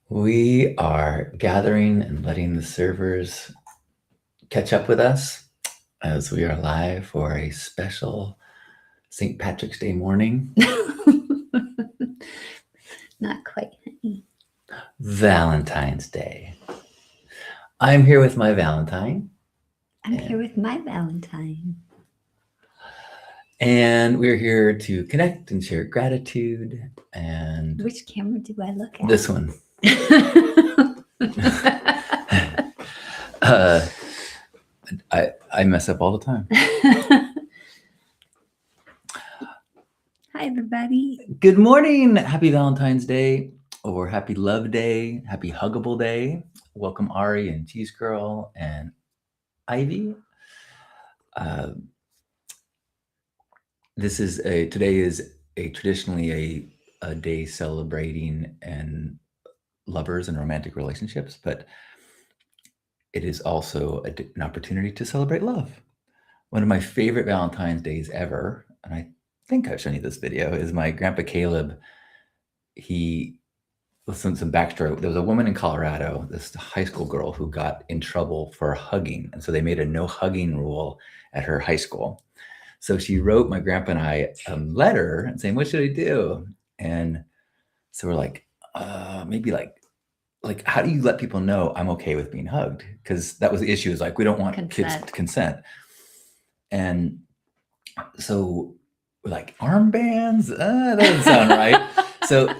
We are gathering and letting the servers catch up with us as we are live for a special St. Patrick's Day morning. Not quite, honey. Valentine's Day. I'm here with my Valentine. I'm here with my Valentine. And we're here to connect and share gratitude. And which camera do I look at? This one. I mess up all the time. Hi, everybody. Good morning. Happy Valentine's Day, or happy Love Day, happy Huggable Day. Welcome Ari and Cheese Girl and Ivy. Today is traditionally a day celebrating and lovers and romantic relationships, but it is also an opportunity to celebrate love. One of my favorite Valentine's Days ever, and I think I've shown you this video, is my grandpa Caleb. Listen, some backstory. There was a woman in Colorado, this high school girl, who got in trouble for hugging. And so they made a no hugging rule at her high school. So she wrote my grandpa and I a letter and saying, what should I do? And so we're like, maybe like, how do you let people know I'm okay with being hugged? Because that was the issue, is like, we don't want kids to consent. And so we're like, armbands? That doesn't sound right.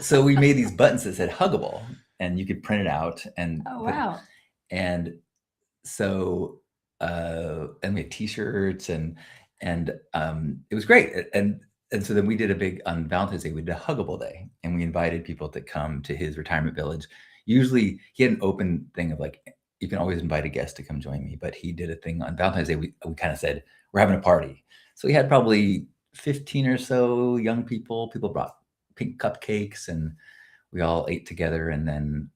So we made these buttons that said huggable, and you could print it out. And oh, wow. And so and we had t-shirts and it was great. And so then we did a big, on Valentine's Day, we did a huggable day, and we invited people to come to his retirement village. Usually he had an open thing of like, you can always invite a guest to come join me, but he did a thing on Valentine's Day. We kind of said, we're having a party. So we had probably 15 or so young people. People brought pink cupcakes, and we all ate together, and then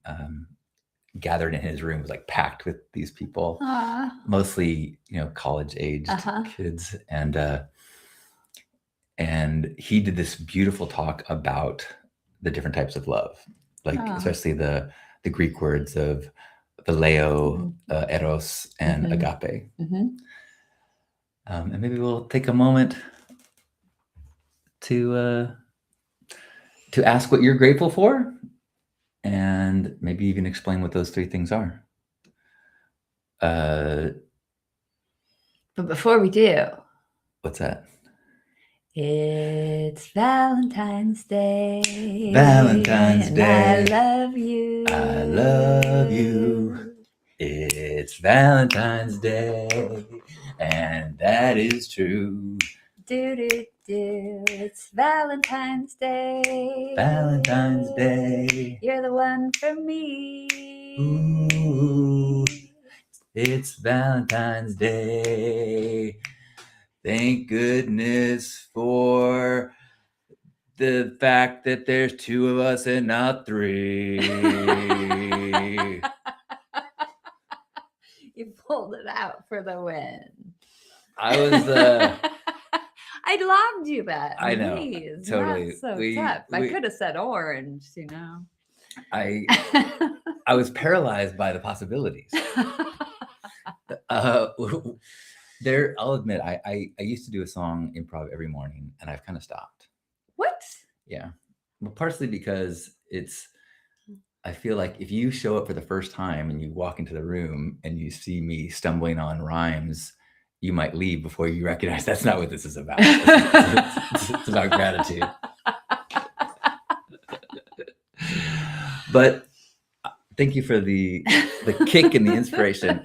gathered in his room. It was like packed with these people. Aww. Mostly, college-aged kids. And he did this beautiful talk about the different types of love, like especially the Greek words of phileo, eros, and agape. And maybe we'll take a moment to ask what you're grateful for, and maybe even explain what those three things are. But before we do, what's that? It's Valentine's Day. Valentine's Day. I love you. I love you. It's Valentine's Day, and that is true. It's Valentine's Day. Valentine's Day. You're the one for me. Ooh, it's Valentine's Day. Thank goodness for the fact that there's two of us and not three. You pulled it out for the win. I was I loved you that. I know. Please. Totally. That's so tough. I could have said orange, I was paralyzed by the possibilities. I'll admit, I used to do a song improv every morning, and I've kind of stopped. What? Yeah. Well, partially because I feel like if you show up for the first time and you walk into the room and you see me stumbling on rhymes, you might leave before you recognize that's not what this is about. It's about gratitude. But thank you for the kick and the inspiration.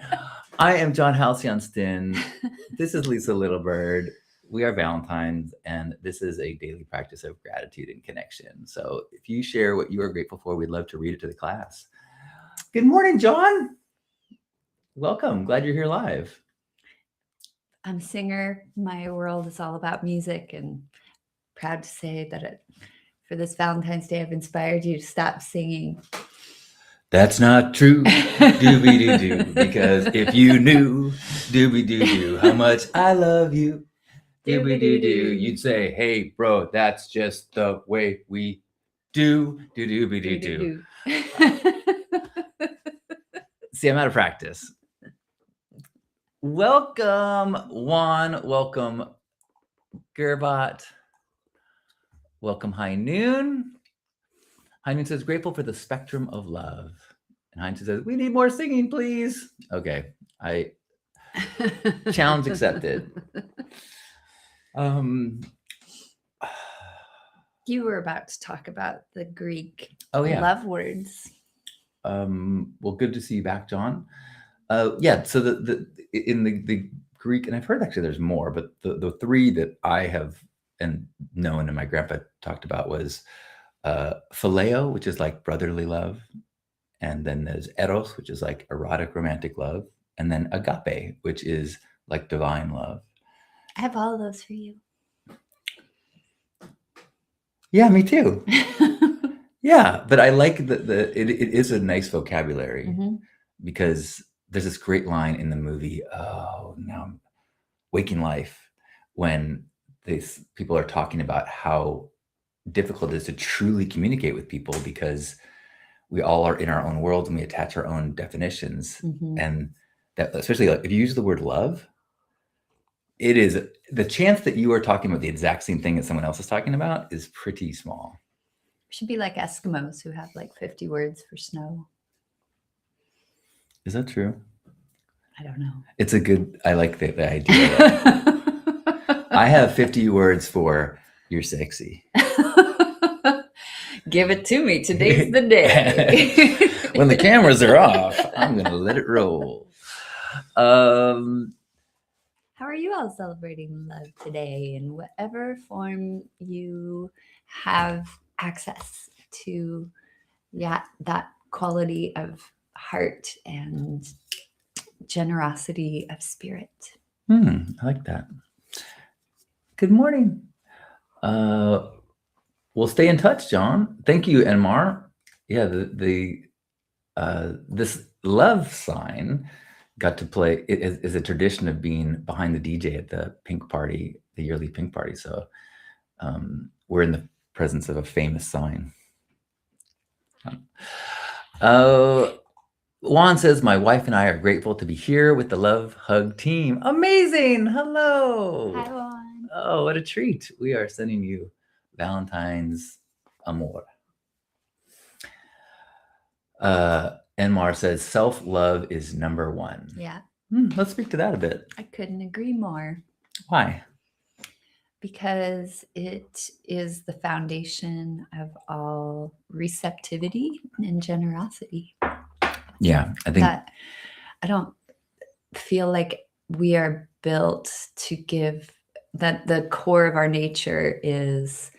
I am John Halcyon-Stin. This is Lisa Littlebird. We are Valentines, and this is a daily practice of gratitude and connection. So if you share what you are grateful for, we'd love to read it to the class. Good morning, John. Welcome. Glad you're here live. I'm a singer. My world is all about music, and proud to say that for this Valentine's Day, I've inspired you to stop singing. That's not true, doobie-doo-doo, because if you knew, doobie-doo-doo, how much I love you, doobie-doo-doo, you'd say, hey, bro, that's just the way we do, doobie-doo-doo. See, I'm out of practice. Welcome, Juan. Welcome, Gerbot. Welcome, High Noon. High Noon says, grateful for the spectrum of love. And High Noon says, we need more singing, please. Okay, challenge accepted. You were about to talk about the Greek love words. Well, good to see you back, John. Yeah, so in the Greek, and I've heard actually there's more, but the three that I have and known and my grandpa talked about was phileo, which is like brotherly love, and then there's eros, which is like erotic romantic love, and then agape, which is like divine love. I have all of those for you. Yeah, me too. Yeah, but I like it is a nice vocabulary because there's this great line in the movie, Waking Life, when these people are talking about how difficult it is to truly communicate with people because we all are in our own worlds and we attach our own definitions. And that, especially like if you use the word love, it is the chance that you are talking about the exact same thing that someone else is talking about is pretty small. Should be like Eskimos who have like 50 words for snow. Is that true? I don't know. It's I like the idea. I have 50 words for you're sexy. Give it to me. Today's the day. When the cameras are off, I'm going to let it roll. How are you all celebrating love today in whatever form you have access to? Yeah, that quality of heart and generosity of spirit. I like that. Good morning. We'll stay in touch, John. Thank you, Enmar. Yeah, this love sign got to play. It is a tradition of being behind the DJ at the Pink Party, the yearly Pink Party. So we're in the presence of a famous sign. Juan says, my wife and I are grateful to be here with the Love Hug team. Amazing. Hello. Hi, Juan. Oh, what a treat. We are sending you Valentine's amor. Enmar says, self-love is number one. Yeah. Let's speak to that a bit. I couldn't agree more. Why? Because it is the foundation of all receptivity and generosity. Yeah, I think that I don't feel like we are built to give, that the core of our nature is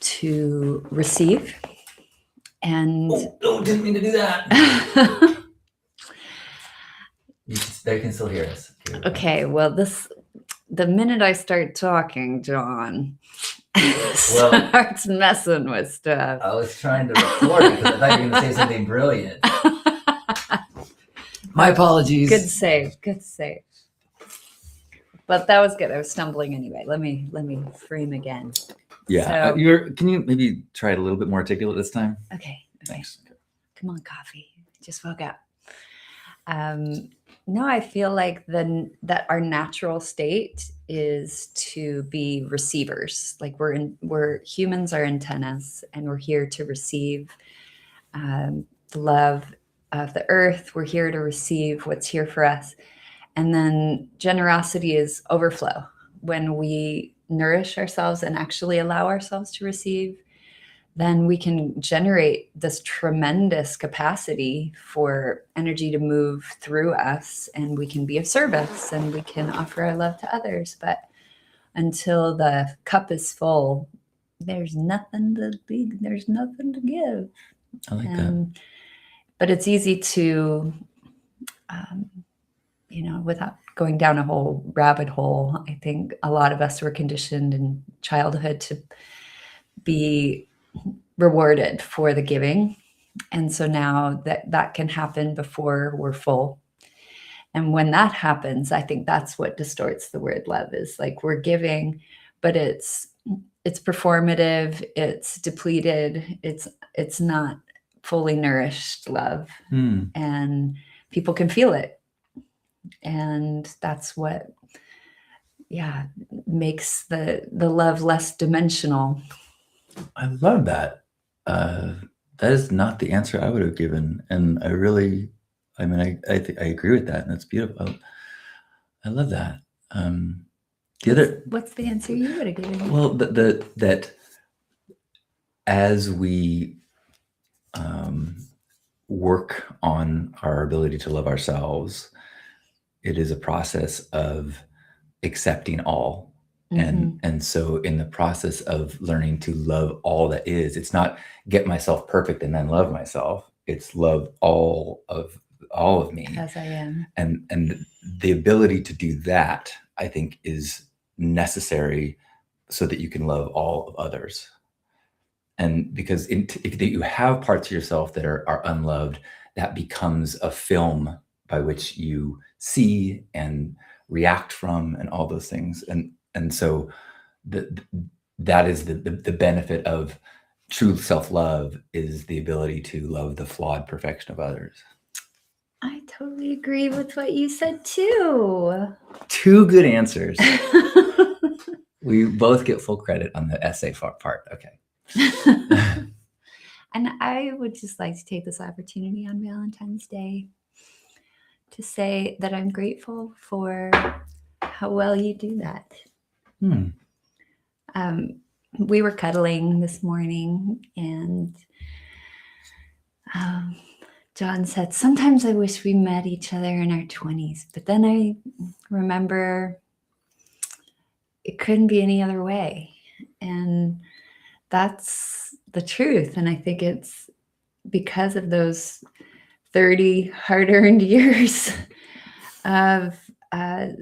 to receive. And didn't mean to do that. They can still hear us. Okay, well, the minute I start talking, John starts messing with stuff. I was trying to record it because I thought you were going to say something brilliant. My apologies. Good save. But that was good. I was stumbling anyway. Let me frame again. Yeah, can you maybe try it a little bit more articulate this time? Okay. Thanks. Come on, coffee. Just woke up. No, I feel like that our natural state is to be receivers. Like we're humans are antennas, and we're here to receive the love of the earth. We're here to receive what's here for us. And then generosity is overflow. When we nourish ourselves and actually allow ourselves to receive, then we can generate this tremendous capacity for energy to move through us, and we can be of service and we can offer our love to others. But until the cup is full, there's nothing to give. I like that. But it's easy to, without going down a whole rabbit hole, I think a lot of us were conditioned in childhood to be rewarded for the giving. And so now that can happen before we're full. And when that happens, I think that's what distorts the word love. Is like we're giving, but it's performative, it's depleted, it's not fully nourished love, Hmm. and people can feel it. And that's what, yeah, makes the love less dimensional. I love that. That is not the answer I would have given, and I really, I mean, I agree with that, and that's beautiful. I love that. The other, What's the answer you would have given? well, that as we work on our ability to love ourselves, it is a process of accepting all. And so in the process of learning to love all that is, it's not get myself perfect and then love myself. It's love all of me As I am. and the ability to do that, I think, is necessary so that you can love all of others. And because if you have parts of yourself that are unloved, that becomes a film by which you see and react from and all those things. And so that is the benefit of true self-love, is the ability to love the flawed perfection of others. I totally agree with what you said too. Two good answers. We both get full credit on the essay part. Okay. And I would just like to take this opportunity on Valentine's Day to say that I'm grateful for how well you do that. We were cuddling this morning, and John said, sometimes I wish we met each other in our 20s, but then I remember it couldn't be any other way. And that's the truth. And I think it's because of those 30 hard-earned years of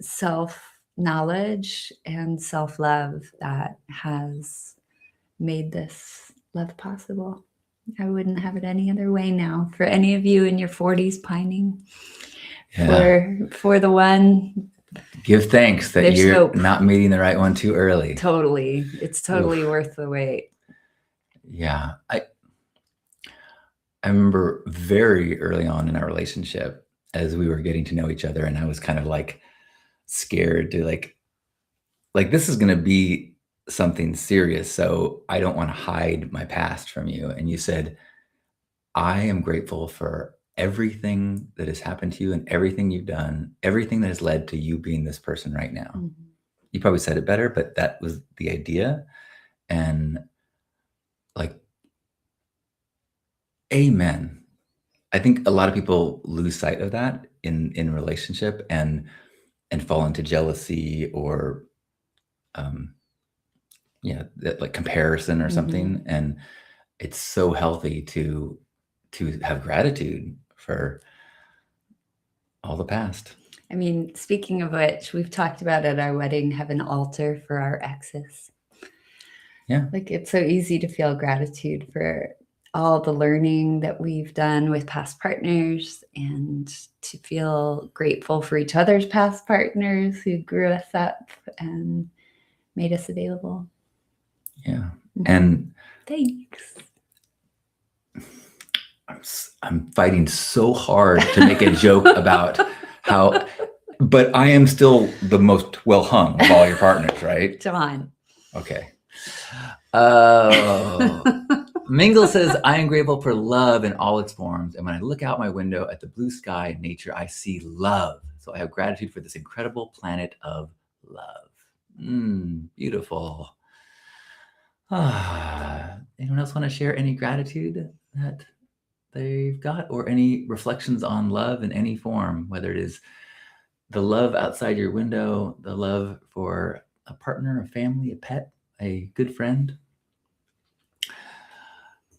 self-knowledge and self-love that has made this love possible. I wouldn't have it any other way now. For any of you in your 40s pining for the one, give thanks that there's you're hope. not meeting the right one too early. Totally. It's totally worth the wait. Yeah. I remember very early on in our relationship, as we were getting to know each other, and I was kind of like scared to like this is going to be something serious, so I don't want to hide my past from you. And you said, I am grateful for everything that has happened to you and everything you've done, everything that has led to you being this person right now. Mm-hmm. You probably said it better, but that was the idea. And like, amen. I think a lot of people lose sight of that in relationship and fall into jealousy or like comparison or something. Mm-hmm. And it's so healthy to have gratitude for all the past. I mean, speaking of which, we've talked about at our wedding, have an altar for our exes. Yeah. Like, it's so easy to feel gratitude for all the learning that we've done with past partners, and to feel grateful for each other's past partners who grew us up and made us available. Yeah. Mm-hmm. And thanks. I'm fighting so hard to make a joke about how, but I am still the most well hung of all your partners, right? John. Okay. Mingle says, I am grateful for love in all its forms. And when I look out my window at the blue sky and nature, I see love. So I have gratitude for this incredible planet of love. Beautiful. Anyone else want to share any gratitude that they've got, or any reflections on love in any form, whether it is the love outside your window, the love for a partner, a family, a pet, a good friend?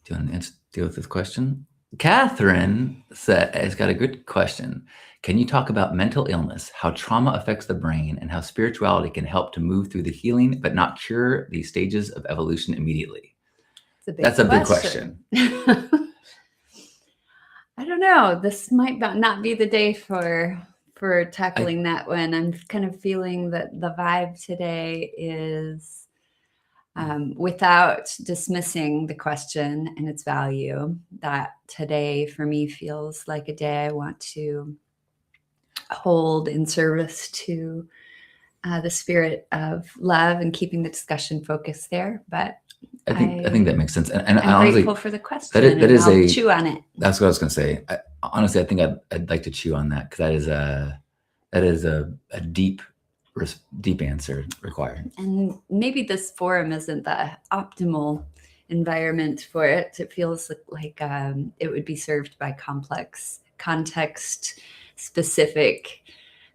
Do you want to deal with this question? Catherine has got a good question. Can you talk about mental illness, how trauma affects the brain, and how spirituality can help to move through the healing but not cure these stages of evolution immediately? That's a big question. I don't know. This might not be the day for tackling that one. I'm kind of feeling that the vibe today is without dismissing the question and its value. That today for me feels like a day I want to hold in service to the spirit of love and keeping the discussion focused there. But I think that makes sense. And I'm honestly, grateful for the question. that is I'll chew on it. That's what I was going to say. Honestly, I think I'd like to chew on that, because that is a deep answer required. And maybe this forum isn't the optimal environment for it. It feels like it would be served by complex, context-specific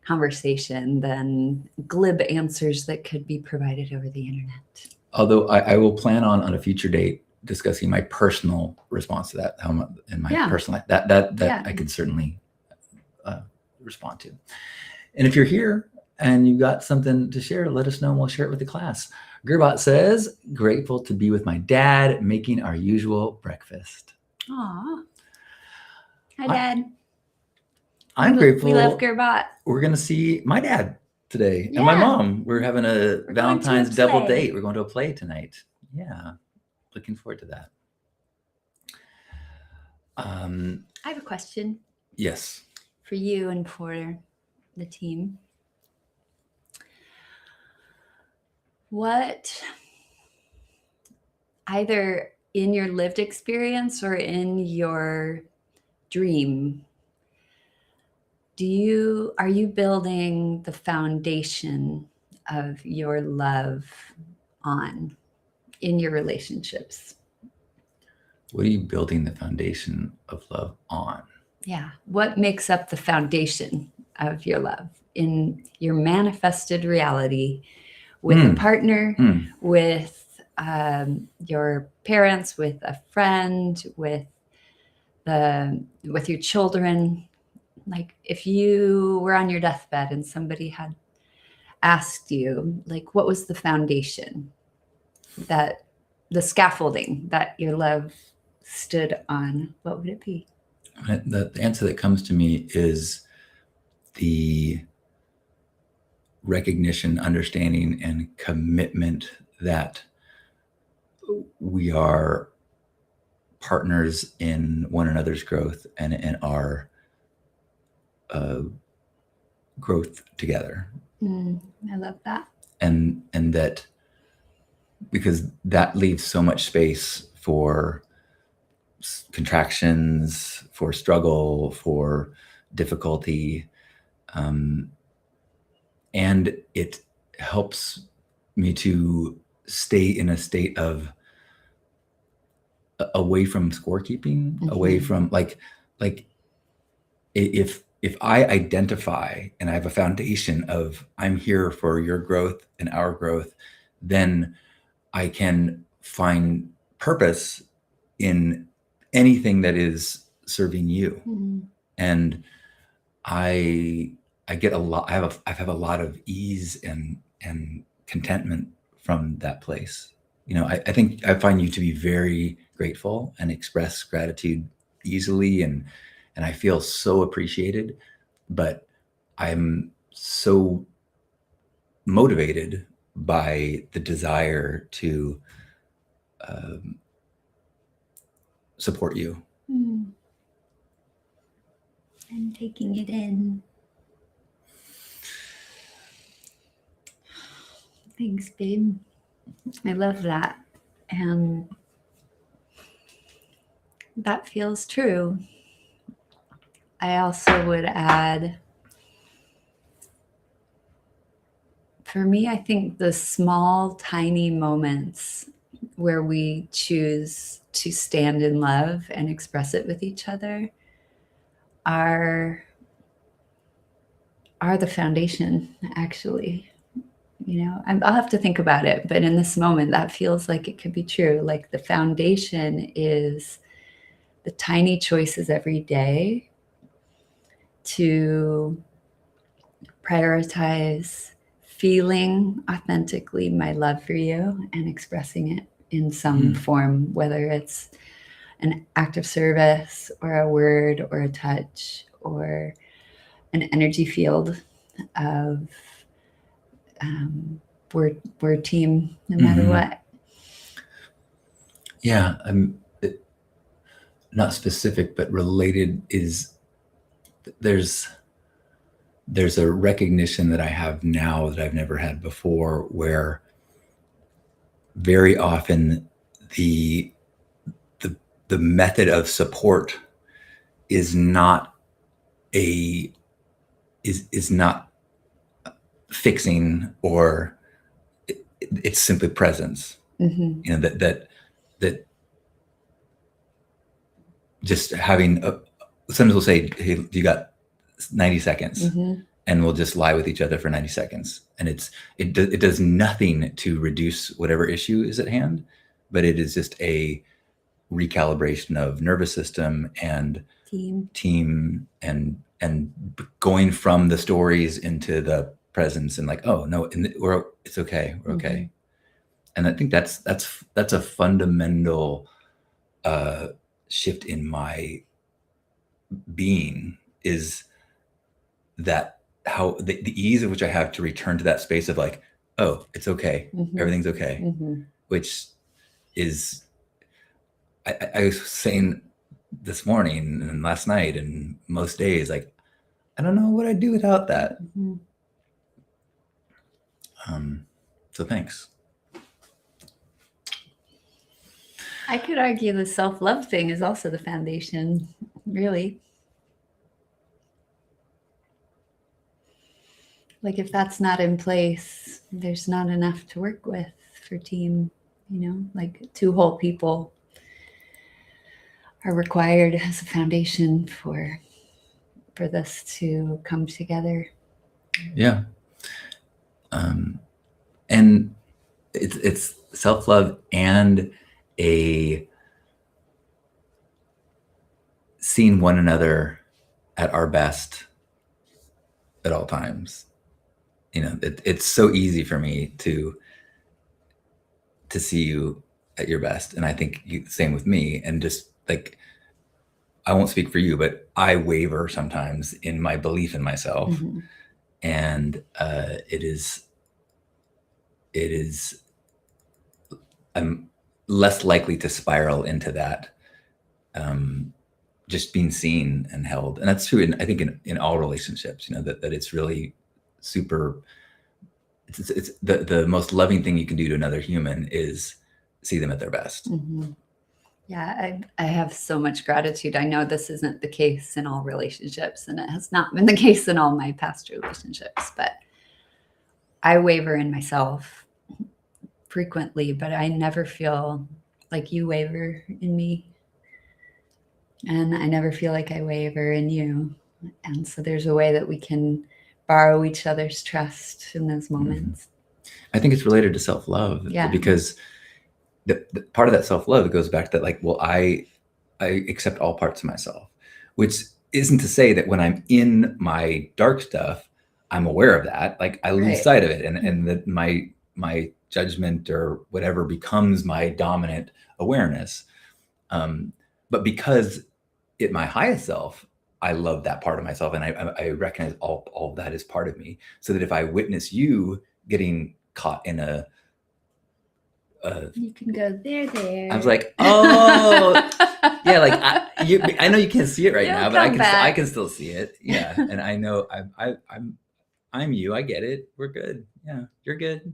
conversation than glib answers that could be provided over the internet. Although I will plan on a future date discussing my personal response to that, in my personal life. That I could certainly respond to. And if you're here and you've got something to share, let us know and we'll share it with the class. Gerbot says, grateful to be with my dad making our usual breakfast. Aw. Hi, Dad. I'm grateful. We love Gerbot. We're going to see my dad today and my mom. We're having a Valentine's double date. We're going to a play tonight. Yeah. Looking forward to that. I have a question. Yes. For you and for the team. What, either in your lived experience or in your dream, are you building the foundation of your love on in your relationships? What are you building the foundation of love on? Yeah. What makes up the foundation of your love in your manifested reality with a partner, with your parents, with a friend, with your children? Like, if you were on your deathbed and somebody had asked you, like, what was the foundation, that the scaffolding that your love stood on, what would it be? The answer that comes to me is the recognition, understanding, and commitment that we are partners in one another's growth and in our growth together. I love that. And that, because that leaves so much space for contractions, for struggle, for difficulty. And it helps me to stay in a state of away from scorekeeping, away from like if I identify and I have a foundation of I'm here for your growth and our growth, then I can find purpose in anything that is serving you. And I get a lot. I have a lot of ease and contentment from that place. I think I find you to be very grateful and express gratitude easily, and I feel so appreciated. But I'm so motivated by the desire to support you. I'm taking it in. Thanks, babe. I love that. And that feels true. I also would add, for me, I think the small, tiny moments where we choose to stand in love and express it with each other are the foundation, actually. I'll have to think about it, but in this moment, that feels like it could be true. Like, the foundation is the tiny choices every day to prioritize feeling authentically my love for you and expressing it in some form, whether it's an act of service or a word or a touch or an energy field of we're a team no matter what. Yeah, not specific, but related is there's there's a recognition that I have now that I've never had before, where very often the the the method of support is not a is not fixing, or it's simply presence. Mm-hmm. You know, that just having sometimes we'll say, hey, you got 90 seconds, Mm-hmm. and we'll just lie with each other for 90 seconds, and it does nothing to reduce whatever issue is at hand, but it is just a recalibration of nervous system and team, and going from the stories into the presence, and like, oh no, it's okay, we're okay. Mm-hmm. And I think that's a fundamental shift in my being, is that how the ease of which I have to return to that space of like, oh, it's okay, Mm-hmm. everything's okay, Mm-hmm. which is I was saying this morning and last night and most days, like, I don't know what I'd do without that. Mm-hmm. So thanks. I could argue the self-love thing is also the foundation, really. Like if that's not in place, there's not enough to work with for team, like two whole people are required as a foundation for this to come together. Yeah. And it's self-love and a seeing one another at our best at all times. You know, it's so easy for me to see you at your best, and I think same with me. And just like, I won't speak for you, but I waver sometimes in my belief in myself. Mm-hmm. And it is I'm less likely to spiral into that, just being seen and held. And that's true I think in all relationships, that it's really super, it's the most loving thing you can do to another human is see them at their best. Mm-hmm. Yeah, I have so much gratitude. I know this isn't the case in all relationships, and it has not been the case in all my past relationships, but I waver in myself frequently, but I never feel like you waver in me. And I never feel like I waver in you. And so there's a way that we can borrow each other's trust in those moments. I think it's related to self-love, because the part of that self-love goes back to that, like, well, I accept all parts of myself, which isn't to say that when I'm in my dark stuff, I'm aware of that. Like, I lose sight of it, and that my judgment or whatever becomes my dominant awareness. But because at my highest self, I love that part of myself, and I recognize all of that is part of me. So that if I witness you getting caught in you can go there. I was like, oh, yeah, like I know you can't see it right now, but I can still see it. Yeah, and I know I'm you. I get it. We're good. Yeah, you're good.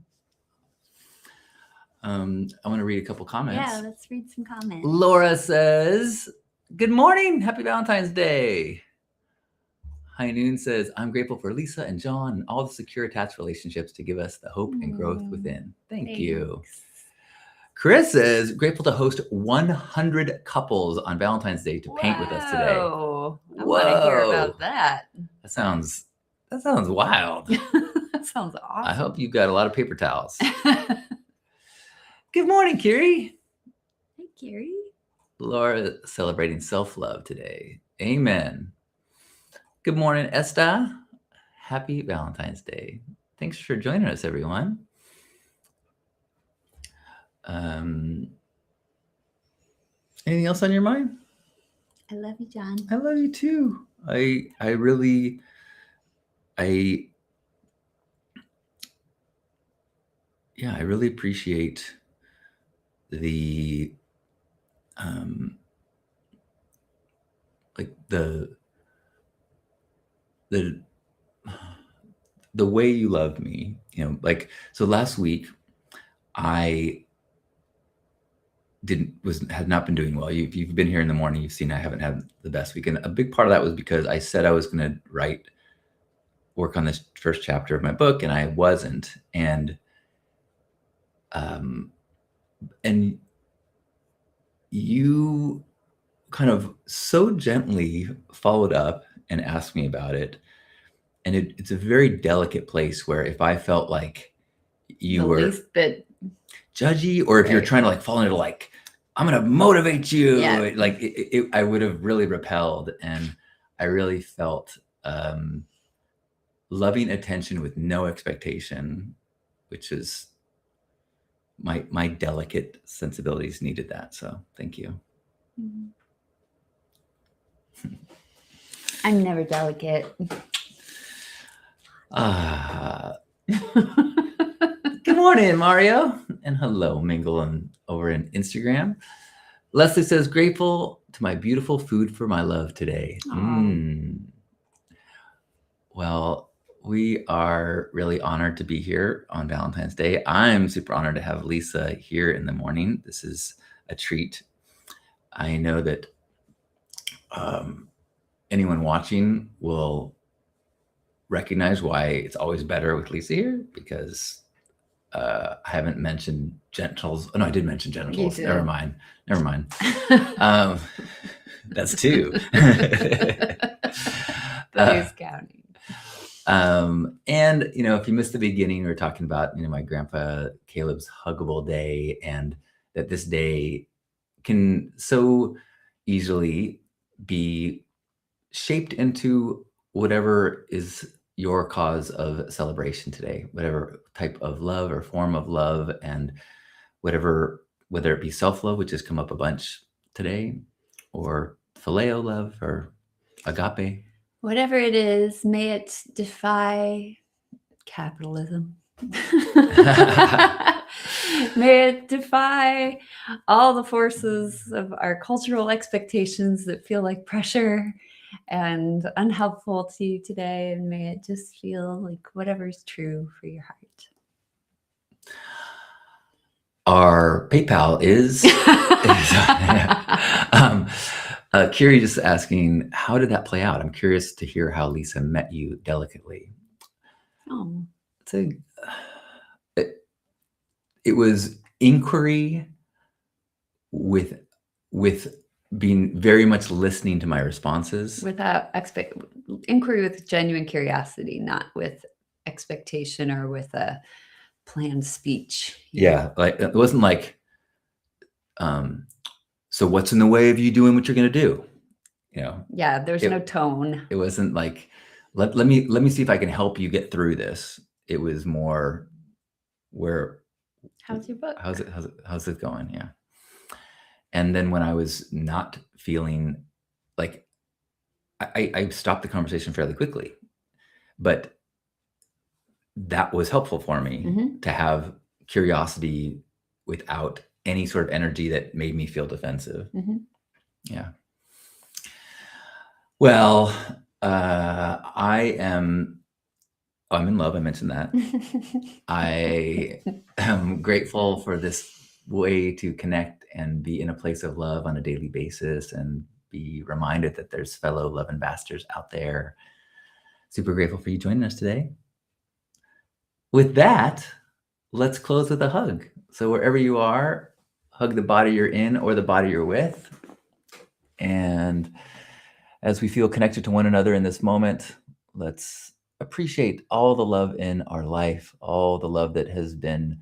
I want to read a couple comments. Yeah, let's read some comments. Laura says, "Good morning, happy Valentine's Day." High Noon says, "I'm grateful for Lisa and John and all the secure attached relationships to give us the hope and growth within." Thanks. You. Chris says, "Grateful to host 100 couples on Valentine's Day to paint with us today." Whoa. I want to hear about that. That sounds wild. That sounds awesome. I hope you've got a lot of paper towels. Good morning, Kiri. Hey, Kiri. Laura celebrating self-love today. Amen. Good morning, Esta. Happy Valentine's Day. Thanks for joining us, everyone. Anything else on your mind? I love you, John. I love you too. I really appreciate the like the the way you love me, like, so last week I had not been doing well. If you've been here in the morning, you've seen I haven't had the best week. And a big part of that was because I said I was going to work on this first chapter of my book, and I wasn't. And you kind of so gently followed up and asked me about it. And it's a very delicate place where if I felt like you The were least bit judgy, or if you're Right. trying to like fall into like, I'm going to motivate you, Yeah. like I would have really repelled. And I really felt loving attention with no expectation, which is my delicate sensibilities needed that. So thank you. I'm never delicate. Good morning, Mario. And hello, Mingle, and over in Instagram. Leslie says, grateful to my beautiful food for my love today. Well, we are really honored to be here on Valentine's Day. I'm super honored to have Lisa here in the morning. This is a treat. I know that anyone watching will recognize why it's always better with Lisa here, because I haven't mentioned genitals. Oh, no, I did mention genitals. Never mind. That's two. Who's counting? And if you missed the beginning, we were talking about my grandpa Caleb's huggable day, and that this day can so easily be shaped into whatever is your cause of celebration today, whatever type of love or form of love, and whether it be self-love, which has come up a bunch today, or phileo love, or agape. Whatever it is, may it defy capitalism. May it defy all the forces of our cultural expectations that feel like pressure and unhelpful to you today. And may it just feel like whatever's true for your heart. Our PayPal is Kiri just asking, how did that play out? I'm curious to hear how Lisa met you delicately. Oh, so it was inquiry with being very much listening to my responses. Without inquiry, with genuine curiosity, not with expectation or with a planned speech. Yeah, like it wasn't like, so what's in the way of you doing what you're going to do? Yeah, there's no tone. It wasn't like, let me see if I can help you get through this. It was more, how's your book? How's it going? Yeah. And then when I was not feeling like, I stopped the conversation fairly quickly, but that was helpful for me to have curiosity without any sort of energy that made me feel defensive. Yeah. Well, I'm in love. I mentioned that. I am grateful for this way to connect and be in a place of love on a daily basis, and be reminded that there's fellow love ambassadors out there. Super grateful for you joining us today. With that, let's close with a hug. So wherever you are, hug the body you're in or the body you're with. And as we feel connected to one another in this moment, let's appreciate all the love in our life, all the love that has been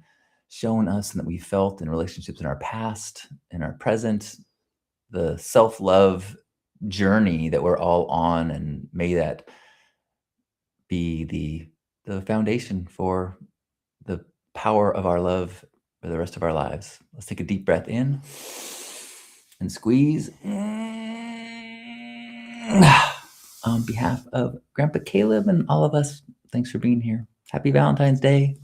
shown us and that we felt in relationships in our past, in our present, the self-love journey that we're all on, and may that be the foundation for the power of our love for the rest of our lives. Let's take a deep breath in and squeeze. On behalf of Grandpa Caleb and all of us, thanks for being here. Happy Valentine's Day.